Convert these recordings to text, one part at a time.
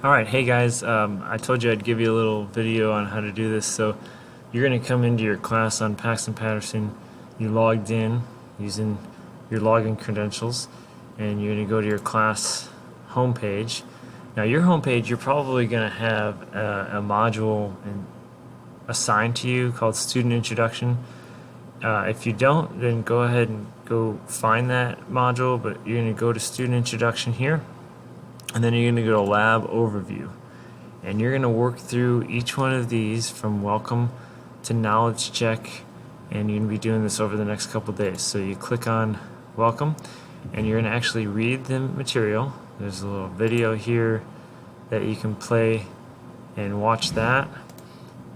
Alright, hey guys, I told you I'd give you a little video on how to do this. So you're going to come into your class on Pax and Patterson. You logged in using your login credentials, and you're going to go to your class homepage. Now your homepage, you're probably going to have a module assigned to you called Student Introduction. If you don't, then go ahead and go find that module, but you're going to go to Student Introduction here. And then you're going to go to Lab Overview. And you're going to work through each one of these from Welcome to Knowledge Check. And you're going to be doing this over the next couple days. So you click on Welcome, and you're going to actually read the material. There's a little video here that you can play and watch that.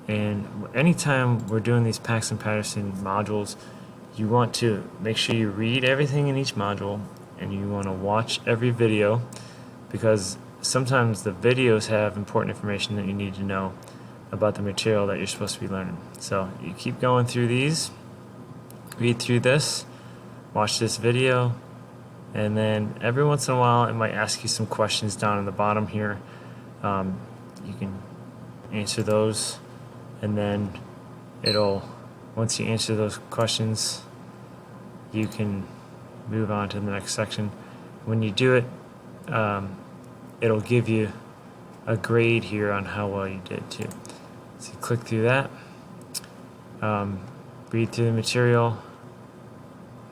And anytime we're doing these Pax and Patterson modules, you want to make sure you read everything in each module, and you want to watch every video, because sometimes the videos have important information that you need to know about the material that you're supposed to be learning. So you keep going through these, read through this, watch this video, and then every once in a while it might ask you some questions down in the bottom here. You can answer those, and then once you answer those questions, you can move on to the next section. When you do it, it'll give you a grade here on how well you did too. So you click through that, read through the material,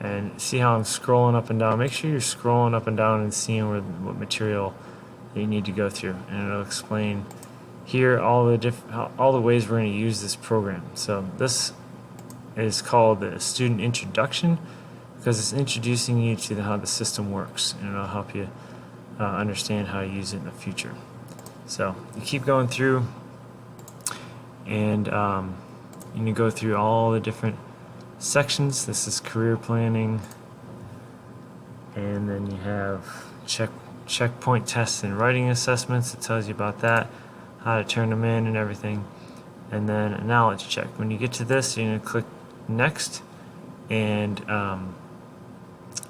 and see how I'm scrolling up and down. Make sure you're scrolling up and down and seeing what material that you need to go through, and it'll explain here all the ways we're going to use this program. So this is called the Student Introduction, because it's introducing you to how the system works, and it'll help you understand how to use it in the future. So you keep going through, and you go through all the different sections. This is career planning, and then you have checkpoint tests and writing assessments. It tells you about that, how to turn them in and everything, and then a knowledge check. When you get to this, you're going to click next, and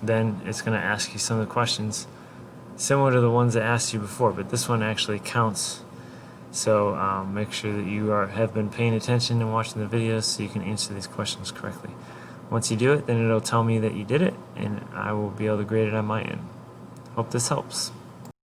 then it's going to ask you some of the questions similar to the ones that asked you before, but this one actually counts. So make sure that you have been paying attention and watching the videos so you can answer these questions correctly. Once you do it, then it'll tell me that you did it, and I will be able to grade it on my end. Hope this helps.